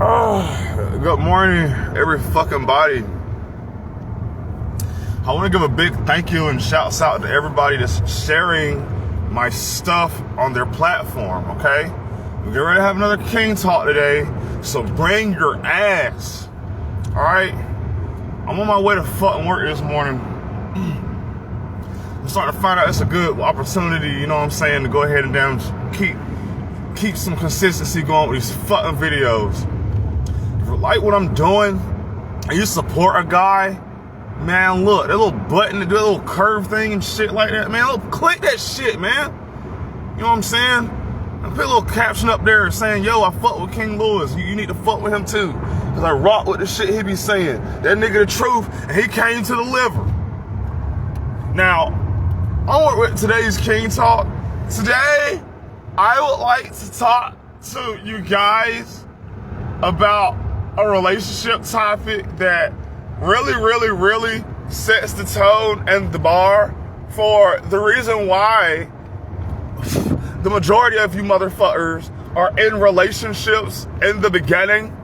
Good morning, every fucking body. I want to give a big thank you and shouts out to everybody that's sharing my stuff on their platform, okay? We're getting ready to have another King Talk today, so bring your ass, all right? I'm on my way to fucking work this morning. I'm starting to find out it's a good opportunity, you know what I'm saying, to go ahead and damn keep some consistency going with these fucking videos. If you like what I'm doing and you support a guy, man, look, that little button, that little curve thing and shit like that, man, look, click that shit, man. You know what I'm saying? And put a little caption up there saying, yo, I fuck with King Lewis. You need to fuck with him too. Because I rock with the shit he be saying. That nigga the truth, and he came to deliver. Now, on with today's King Talk. Today, I would like to talk to you guys about a relationship topic that really sets the tone and the bar for the reason why the majority of you motherfuckers are in relationships in the beginning.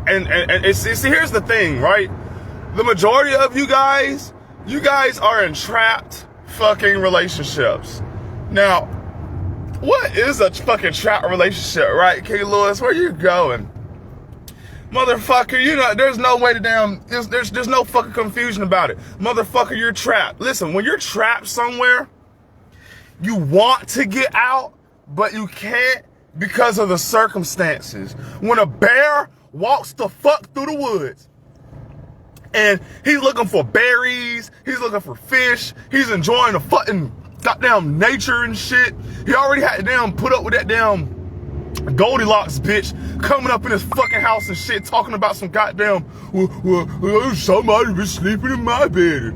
And see, here's the thing, right? The majority of you guys are in trapped fucking relationships. Now, what is a fucking trapped relationship, right, King Lewis? Where you going? Motherfucker, you know, there's no way to there's no fucking confusion about it. Motherfucker, you're trapped. Listen, when you're trapped somewhere, you want to get out, but you can't because of the circumstances. When a bear walks the fuck through the woods, and he's looking for berries, he's looking for fish, he's enjoying the fucking goddamn nature and shit. He already had to damn put up with that damn Goldilocks bitch coming up in his fucking house and shit, talking about some goddamn, well, somebody been sleeping in my bed.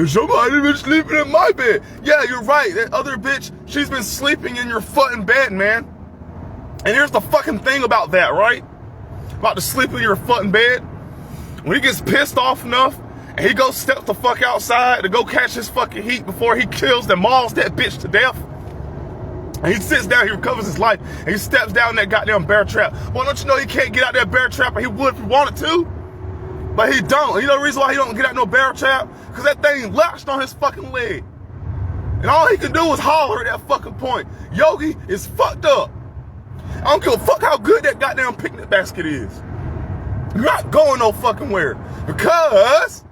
Somebody been sleeping in my bed. Yeah, you're right. That other bitch, she's been sleeping in your fucking bed, man. And here's the fucking thing about that, right? About to sleep in your fucking bed. When he gets pissed off enough, and he goes step the fuck outside to go catch his fucking heat before he kills and mauls that bitch to death. And he sits down, he recovers his life, and he steps down that goddamn bear trap. Well, don't you know he can't get out that bear trap, and he would if he wanted to? But he don't. And you know the reason why he don't get out no bear trap? Because that thing latched on his fucking leg. And all he can do is holler at that fucking point. Yogi is fucked up. I don't give a fuck how good that goddamn picnic basket is. You're not going no fucking where. Because,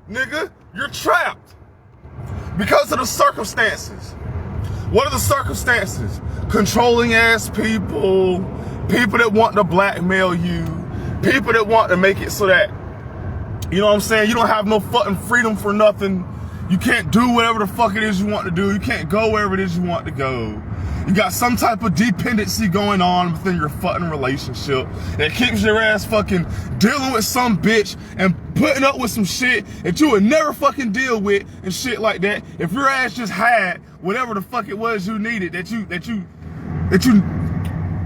nigga, you're trapped. Because of the circumstances. What are the circumstances? Controlling ass people, people that want to blackmail you, people that want to make it so that, you know what I'm saying, you don't have no fucking freedom for nothing. You can't do whatever the fuck it is you want to do. You can't go wherever it is you want to go. You got some type of dependency going on within your fucking relationship that keeps your ass fucking dealing with some bitch and putting up with some shit that you would never fucking deal with and shit like that. If your ass just had whatever the fuck it was you needed that you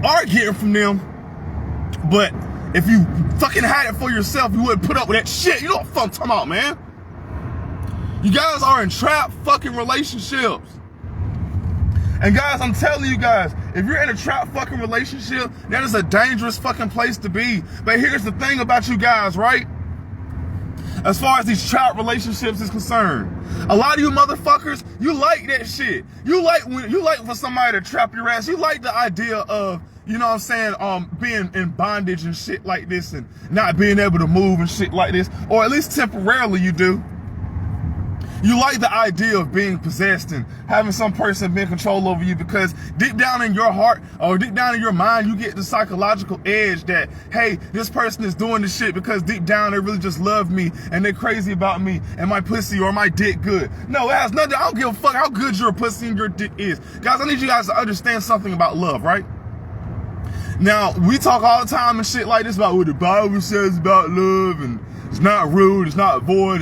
are getting from them, but if you fucking had it for yourself, you wouldn't put up with that shit. You know what the fuck I'm talking about, man? You guys are in trapped fucking relationships. And guys, I'm telling you guys, if you're in a trapped fucking relationship, that is a dangerous fucking place to be. But here's the thing about you guys, right? As far as these trapped relationships is concerned, a lot of you motherfuckers, you like that shit. You like for somebody to trap your ass. You like the idea of, you know what I'm saying, being in bondage and shit like this and not being able to move and shit like this. Or at least temporarily you do. You like the idea of being possessed and having some person be in control over you because deep down in your heart or deep down in your mind, you get the psychological edge that, hey, this person is doing this shit because deep down they really just love me and they're crazy about me and my pussy or my dick good. No, it has nothing. I don't give a fuck how good your pussy and your dick is. Guys, I need you guys to understand something about love, right? Now, we talk all the time and shit like this about what the Bible says about love and it's not rude, it's not void,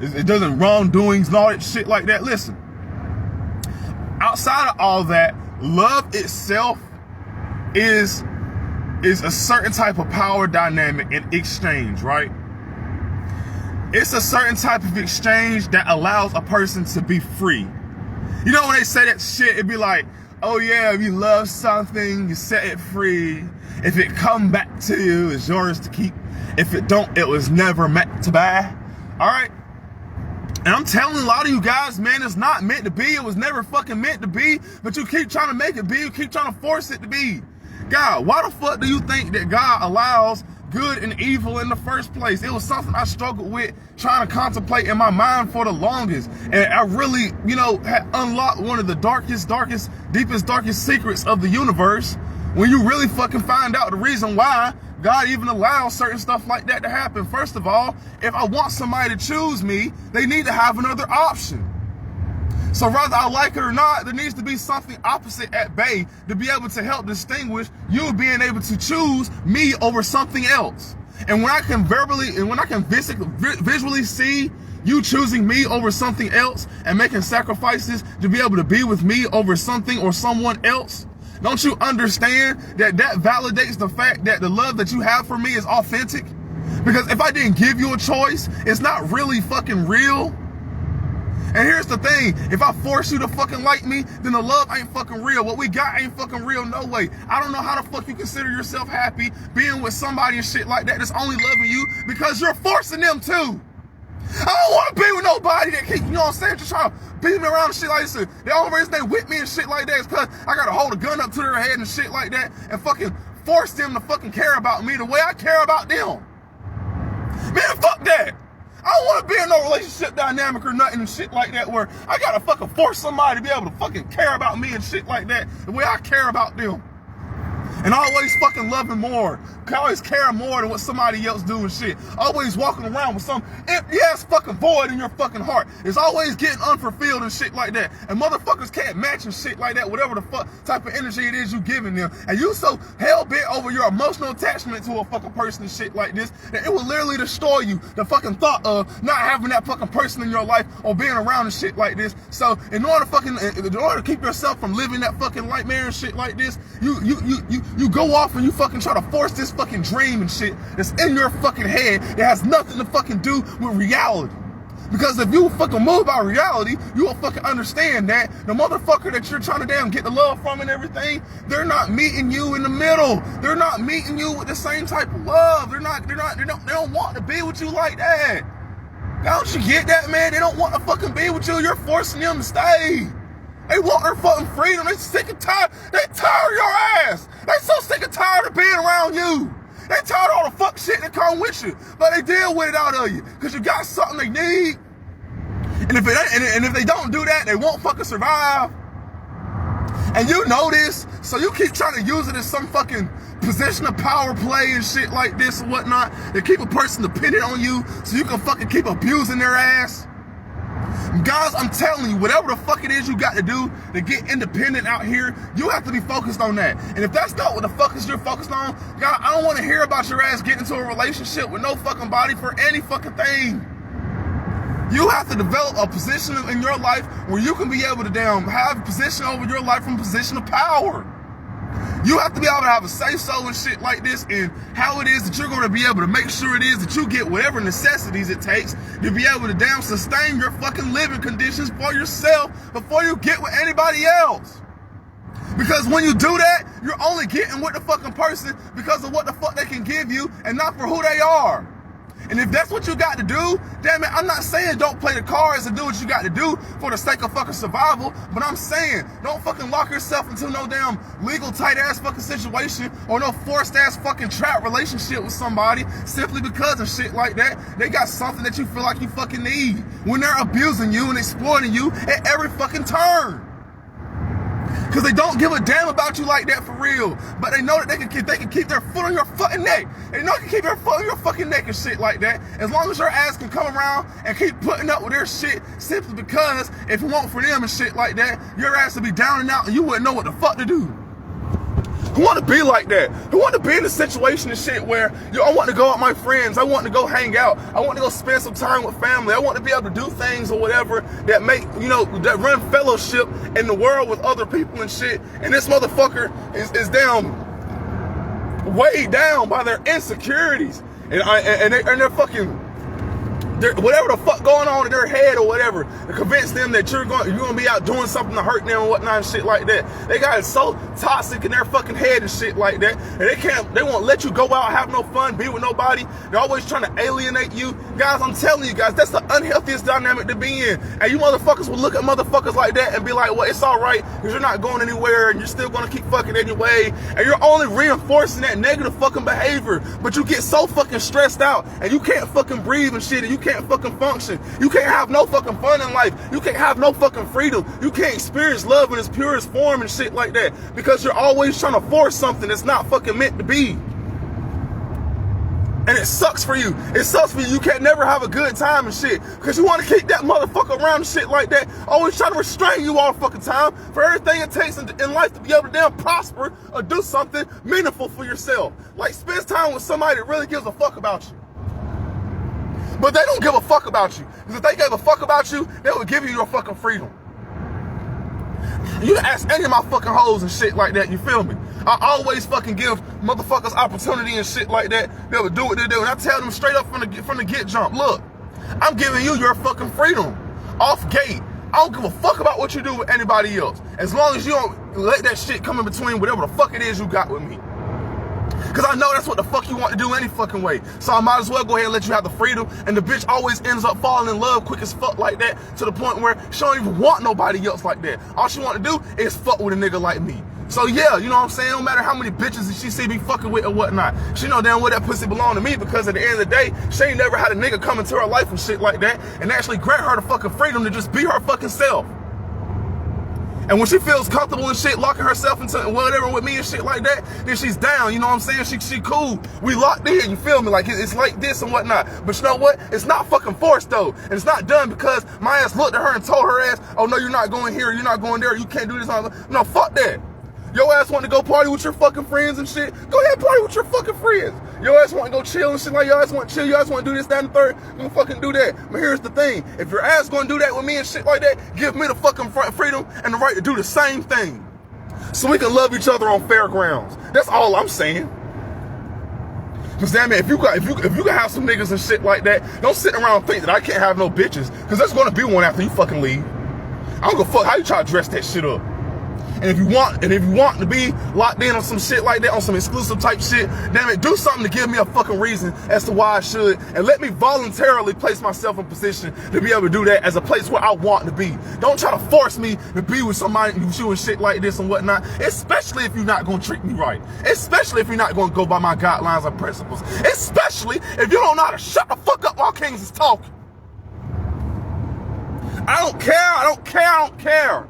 it doesn't wrongdoings and all that shit like that. Listen, outside of all that, love itself is a certain type of power dynamic in exchange, right? It's a certain type of exchange that allows a person to be free. You know when they say that shit, it'd be like, oh yeah, if you love something, you set it free. If it come back to you, it's yours to keep. If it don't, it was never meant to buy. All right? And I'm telling a lot of you guys, man, it's not meant to be. It was never fucking meant to be. But you keep trying to make it be. You keep trying to force it to be. God, why the fuck do you think that God allows good and evil in the first place? It was something I struggled with trying to contemplate in my mind for the longest. And I really, had unlocked one of the darkest, deepest secrets of the universe when you really fucking find out the reason why God even allows certain stuff like that to happen. First of all, if I want somebody to choose me, they need to have another option. So whether I like it or not, there needs to be something opposite at bay to be able to help distinguish you being able to choose me over something else. And when I can visually see you choosing me over something else and making sacrifices to be able to be with me over something or someone else, don't you understand that validates the fact that the love that you have for me is authentic? Because if I didn't give you a choice, it's not really fucking real. And here's the thing, if I force you to fucking like me, then the love ain't fucking real. What we got ain't fucking real, no way. I don't know how the fuck you consider yourself happy being with somebody and shit like that that's only loving you because you're forcing them to. I don't want to be with nobody that keep, just trying to beat me around and shit like this. The only reason they with me and shit like that is because I got to hold a gun up to their head and shit like that and fucking force them to fucking care about me the way I care about them. Man, fuck that. I don't want to be in no relationship dynamic or nothing and shit like that where I gotta fucking force somebody to be able to fucking care about me and shit like that the way I care about them. And always fucking loving more. Always caring more than what somebody else do and shit. Always walking around with some empty ass fucking void in your fucking heart. It's always getting unfulfilled and shit like that. And motherfuckers can't match and shit like that, whatever the fuck type of energy it is you giving them. And you so hell-bent over your emotional attachment to a fucking person and shit like this that it will literally destroy you. The fucking thought of not having that fucking person in your life or being around and shit like this. So in order to keep yourself from living that fucking nightmare and shit like this, you go off and you fucking try to force this fucking dream and shit that's in your fucking head that has nothing to fucking do with reality. Because if you fucking move by reality, you will fucking understand that the motherfucker that you're trying to damn get the love from and everything, they're not meeting you in the middle. They're not meeting you with the same type of love. They don't want to be with you like that. Don't you get that, man? They don't want to fucking be with you. You're forcing them to stay. They want their fucking freedom. They sick and tired. They tired of your ass. They so sick and tired of being around you. They tired of all the fuck shit that come with you. But they deal with it out of you. Because you got something they need. And if they don't do that, they won't fucking survive. And you know this. So you keep trying to use it as some fucking position of power play and shit like this and whatnot. To keep a person dependent on you so you can fucking keep abusing their ass. Guys, I'm telling you, whatever the fuck it is you got to do to get independent out here, you have to be focused on that. And if that's not what the fuck is you're focused on, God, I don't want to hear about your ass getting into a relationship with no fucking body for any fucking thing. You have to develop a position in your life where you can be able to damn have a position over your life from a position of power. You have to be able to have a say-so and shit like this and how it is that you're going to be able to make sure it is that you get whatever necessities it takes to be able to damn sustain your fucking living conditions for yourself before you get with anybody else. Because when you do that, you're only getting with the fucking person because of what the fuck they can give you and not for who they are. And if that's what you got to do, damn it, I'm not saying don't play the cards and do what you got to do for the sake of fucking survival, but I'm saying don't fucking lock yourself into no damn legal tight ass fucking situation or no forced ass fucking trap relationship with somebody simply because of shit like that. They got something that you feel like you fucking need when they're abusing you and exploiting you at every fucking turn. Because they don't give a damn about you like that for real. But they know that they can keep their foot on your fucking neck. They know they can keep their foot on your fucking neck and shit like that. As long as your ass can come around and keep putting up with their shit simply because if it weren't for them and shit like that, your ass would be down and out and you wouldn't know what the fuck to do. Who want to be like that? Who want to be in a situation and shit where, I want to go out with my friends, I want to go hang out, I want to go spend some time with family, I want to be able to do things or whatever that make, that run fellowship in the world with other people and shit, and this motherfucker is down, weighed down by their insecurities, and they're fucking whatever the fuck going on in their head or whatever, to convince them that you're gonna be out doing something to hurt them and whatnot and shit like that. They got it so toxic in their fucking head and shit like that, and they won't let you go out, have no fun, be with nobody. They're always trying to alienate you. Guys, I'm telling you guys, that's the unhealthiest dynamic to be in. And you motherfuckers will look at motherfuckers like that and be like, well, it's all right, because you're not going anywhere and you're still gonna keep fucking anyway, and you're only reinforcing that negative fucking behavior. But you get so fucking stressed out and you can't fucking breathe and shit, and you can't fucking function. You can't have no fucking fun in life. You can't have no fucking freedom. You can't experience love in its purest form and shit like that, because you're always trying to force something that's not fucking meant to be. And it sucks for you. It sucks for you. You can't never have a good time and shit, because you want to keep that motherfucker around and shit like that. Always trying to restrain you all the fucking time for everything it takes in life to be able to damn prosper or do something meaningful for yourself. Like, spend time with somebody that really gives a fuck about you. But they don't give a fuck about you. Because if they gave a fuck about you, they would give you your fucking freedom. You can ask any of my fucking hoes and shit like that, you feel me? I always fucking give motherfuckers opportunity and shit like that. They would do what they do. And I tell them straight up from the get jump, look, I'm giving you your fucking freedom off gate. I don't give a fuck about what you do with anybody else, as long as you don't let that shit come in between whatever the fuck it is you got with me. Because I know that's what the fuck you want to do any fucking way. So I might as well go ahead and let you have the freedom. And the bitch always ends up falling in love quick as fuck like that, to the point where she don't even want nobody else like that. All she want to do is fuck with a nigga like me. So yeah, you know what I'm saying? No matter how many bitches she see me fucking with or whatnot, she know damn well that pussy belong to me, because at the end of the day, she ain't never had a nigga come into her life and shit like that and actually grant her the fucking freedom to just be her fucking self. And when she feels comfortable and shit, locking herself into whatever with me and shit like that, then she's down, you know what I'm saying? She cool. We locked in, you feel me? Like, it's like this and whatnot. But you know what? It's not fucking forced, though. And it's not done because my ass looked at her and told her ass, oh, no, you're not going here, you're not going there, you can't do this. No, fuck that. Your ass want to go party with your fucking friends and shit? Go ahead, party with your fucking friends. Your ass want to go chill and shit, like your ass want to chill, your ass want to do this, that, and the third, you can fucking do that. But here's the thing, if your ass going to do that with me and shit like that, give me the fucking freedom and the right to do the same thing, so we can love each other on fair grounds. That's all I'm saying. Cause damn it, if you can have some niggas and shit like that, don't sit around and think that I can't have no bitches, cause there's gonna be one after you fucking leave. I don't give a fuck how you try to dress that shit up. And if you want to be locked in on some shit like that, on some exclusive type shit, damn it, do something to give me a fucking reason as to why I should, and let me voluntarily place myself in position to be able to do that as a place where I want to be. Don't try to force me to be with somebody who's doing shit like this and whatnot, especially if you're not going to treat me right. Especially if you're not going to go by my guidelines and principles. Especially if you don't know how to shut the fuck up while Kings is talking. I don't care.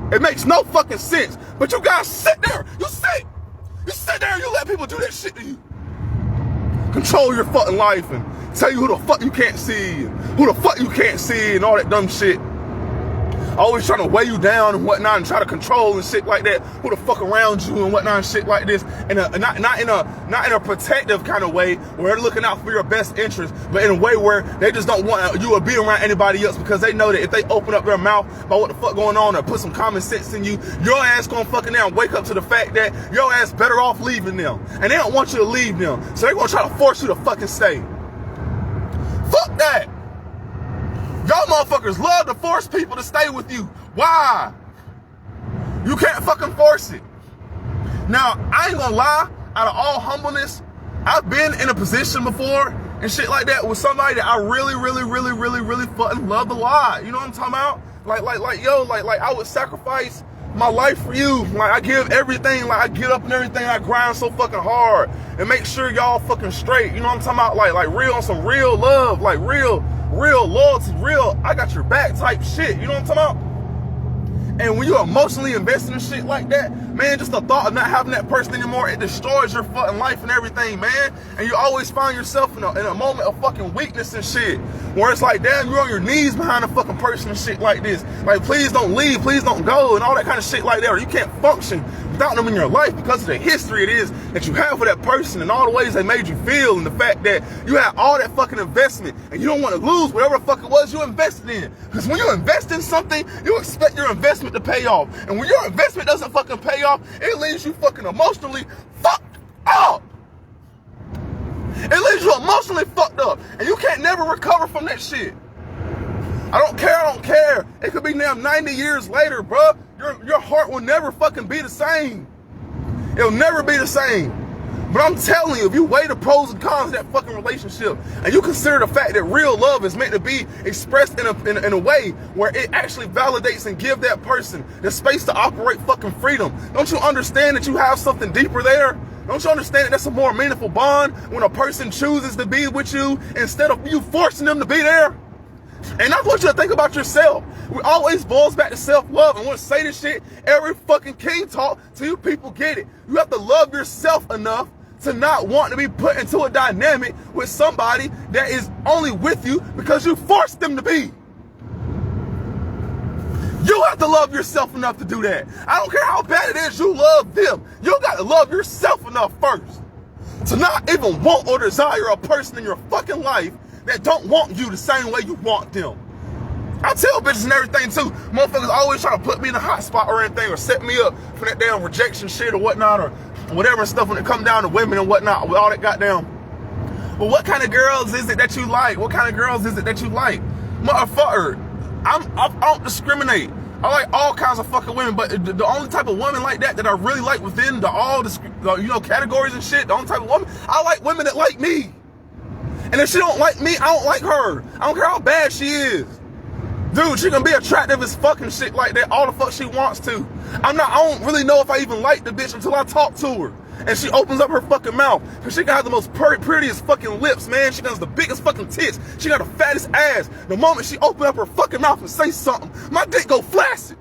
It makes no fucking sense. But you guys sit there. You sit there and you let people do that shit to you. Control your fucking life and tell you who the fuck you can't see, and who the fuck you can't see, and all that dumb shit. Always trying to weigh you down and whatnot, and try to control and shit like that. Who the fuck around you and whatnot and shit like this. Not in a protective kind of way where they're looking out for your best interest, but in a way where they just don't want you to be around anybody else, because they know that if they open up their mouth about what the fuck going on or put some common sense in you, your ass gonna fucking down wake up to the fact that your ass better off leaving them. And they don't want you to leave them. So they're gonna try to force you to fucking stay. Fuck that. Y'all motherfuckers love to force people to stay with you. Why? You can't fucking force it. Now, I ain't gonna lie, out of all humbleness, I've been in a position before and shit like that with somebody that I really fucking loved a lot. You know what I'm talking about? Like I would sacrifice my life for you. Like, I give everything, like I get up and everything, I grind so fucking hard and make sure y'all fucking straight. You know what I'm talking about? Like real, on some real love, like real loyalty, real I got your back type shit. You know what I'm talking about? And when you're emotionally invested in shit like that, man, just the thought of not having that person anymore, it destroys your fucking life and everything, man. And you always find yourself in a moment of fucking weakness and shit, where it's like, damn, you're on your knees behind a fucking person and shit like this. Like, please don't leave, please don't go, and all that kind of shit like that. Or you can't function without them in your life because of the history it is that you have with that person and all the ways they made you feel, and the fact that you had all that fucking investment and you don't want to lose whatever the fuck it was you invested in. Because when you invest in something, you expect your investment to pay off. And when your investment doesn't fucking pay off, it leaves you fucking emotionally fucked up. It leaves you emotionally fucked up. And you can't can't never recover from that shit. I don't care. It could be now 90 years later, bro. Your heart will never fucking be the same. It'll never be the same. But I'm telling you, if you weigh the pros and cons of that fucking relationship, and you consider the fact that real love is meant to be expressed in a way where it actually validates and give that person the space to operate fucking freedom, don't you understand that you have something deeper there? Don't you understand that that's a more meaningful bond when a person chooses to be with you instead of you forcing them to be there? And I want you to think about yourself. It always boils back to self-love. I want to say this shit every fucking king talk till you people get it. You have to love yourself enough to not want to be put into a dynamic with somebody that is only with you because you forced them to be. You have to love yourself enough to do that. I don't care how bad it is you love them. You got to love yourself enough first to not even want or desire a person in your fucking life that don't want you the same way you want them. I tell bitches and everything too. Motherfuckers always try to put me in a hot spot or anything or set me up for that damn rejection shit or whatnot or whatever stuff when it come down to women and whatnot with all that goddamn. But what kind of girls is it that you like? What kind of girls is it that you like? Motherfucker, I don't discriminate. I like all kinds of fucking women, but the only type of woman like that I really like within all the categories and shit, the only type of woman, I like women that like me. And if she don't like me, I don't like her. I don't care how bad she is. Dude, she can be attractive as fucking shit like that all the fuck she wants to. I don't really know if I even like the bitch until I talk to her. And she opens up her fucking mouth. Cause she got the most prettiest fucking lips, man. She got the biggest fucking tits. She got the fattest ass. The moment she opens up her fucking mouth and say something, my dick go flaccid.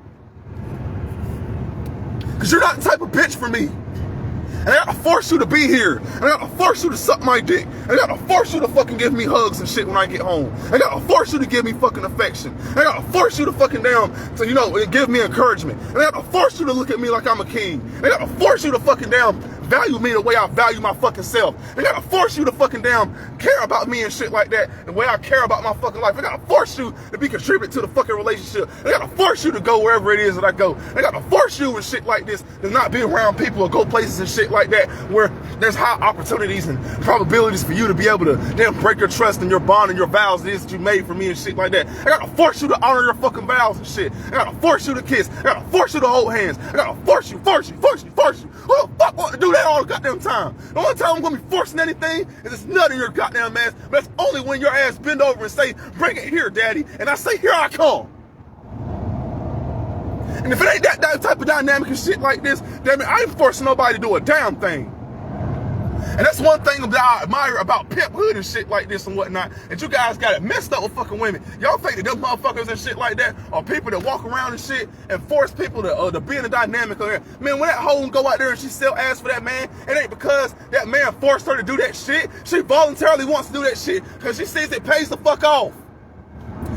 Cause you're not the type of bitch for me. And I gotta force you to be here. And I gotta force you to suck my dick. And I gotta force you to fucking give me hugs and shit when I get home. I gotta force you to give me fucking affection. And I gotta force you to fucking give me encouragement. And I gotta force you to look at me like I'm a king. And I gotta force you to fucking value me the way I value my fucking self. I gotta force you to fucking care about me and shit like that, the way I care about my fucking life. I gotta force you to be contributed to the fucking relationship. I gotta force you to go wherever it is that I go. I gotta force you and shit like this to not be around people or go places and shit like that where there's high opportunities and probabilities for you to be able to break your trust and your bond and your vows it is that you made for me and shit like that. I gotta force you to honor your fucking vows and shit. I gotta force you to kiss. I gotta force you to hold hands. I gotta force you. Who the fuck want to do that all the goddamn time? The only time I'm gonna be forcing anything is it's nut in your goddamn ass, but that's only when your ass bend over and say, bring it here, daddy, and I say, here I come. And if it ain't that type of dynamic and shit like this, damn it, I ain't forcing nobody to do a damn thing. And that's one thing that I admire about pimphood and shit like this and whatnot, that you guys got it messed up with fucking women. Y'all think that them motherfuckers and shit like that are people that walk around and shit and force people to be in a dynamic of that. Man, when that hoe go out there and she sell ass for that man, it ain't because that man forced her to do that shit. She voluntarily wants to do that shit because she sees it pays the fuck off.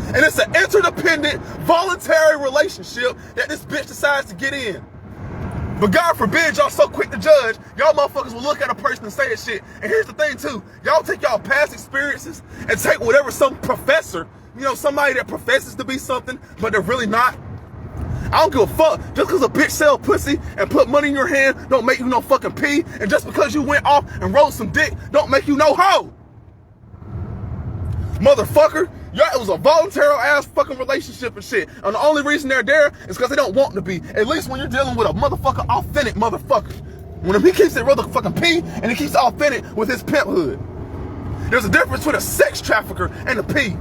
And it's an interdependent, voluntary relationship that this bitch decides to get in. But God forbid y'all so quick to judge, y'all motherfuckers will look at a person and say that shit. And here's the thing too, y'all take y'all past experiences and take whatever some professor, somebody that professes to be something, but they're really not. I don't give a fuck. Just because a bitch sell pussy and put money in your hand don't make you no fucking pee. And just because you went off and rode some dick don't make you no hoe. Motherfucker, it was a voluntary ass fucking relationship and shit. And the only reason they're there is because they don't want to be. At least when you're dealing with a motherfucker, authentic motherfucker. When he keeps it motherfucking P and he keeps authentic with his pimphood. There's a difference between a sex trafficker and a P.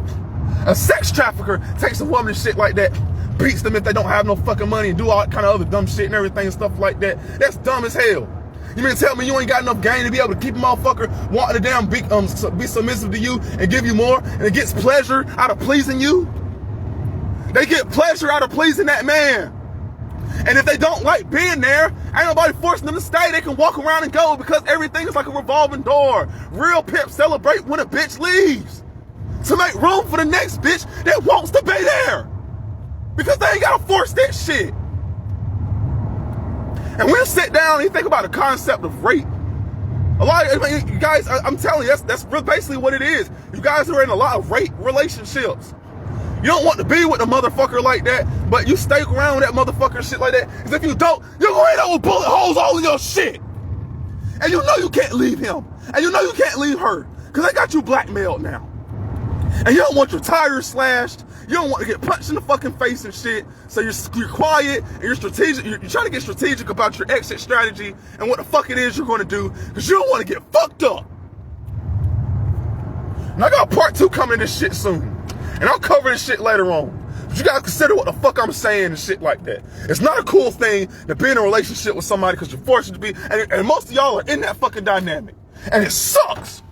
A sex trafficker takes a woman and shit like that, beats them if they don't have no fucking money and do all that kind of other dumb shit and everything and stuff like that. That's dumb as hell. You mean to tell me you ain't got enough game to be able to keep a motherfucker wanting to be submissive to you and give you more, and it gets pleasure out of pleasing you? They get pleasure out of pleasing that man. And if they don't like being there, ain't nobody forcing them to stay. They can walk around and go because everything is like a revolving door. Real pimps celebrate when a bitch leaves to make room for the next bitch that wants to be there. Because they ain't gotta force that shit. And when you sit down and you think about the concept of rape, you guys, I'm telling you, that's basically what it is. You guys are in a lot of rape relationships. You don't want to be with a motherfucker like that, but you stay around with that motherfucker shit like that. Because if you don't, you're going to end up with bullet holes all in your shit. And you know you can't leave him. And you know you can't leave her. Because they got you blackmailed now. And you don't want your tires slashed. You don't want to get punched in the fucking face and shit. So you're quiet and you're strategic. You're trying to get strategic about your exit strategy and what the fuck it is you're going to do, because you don't want to get fucked up. And I got part 2 coming to this shit soon. And I'll cover this shit later on. But you gotta consider what the fuck I'm saying and shit like that. It's not a cool thing to be in a relationship with somebody because you're forced to be. And most of y'all are in that fucking dynamic. And it sucks.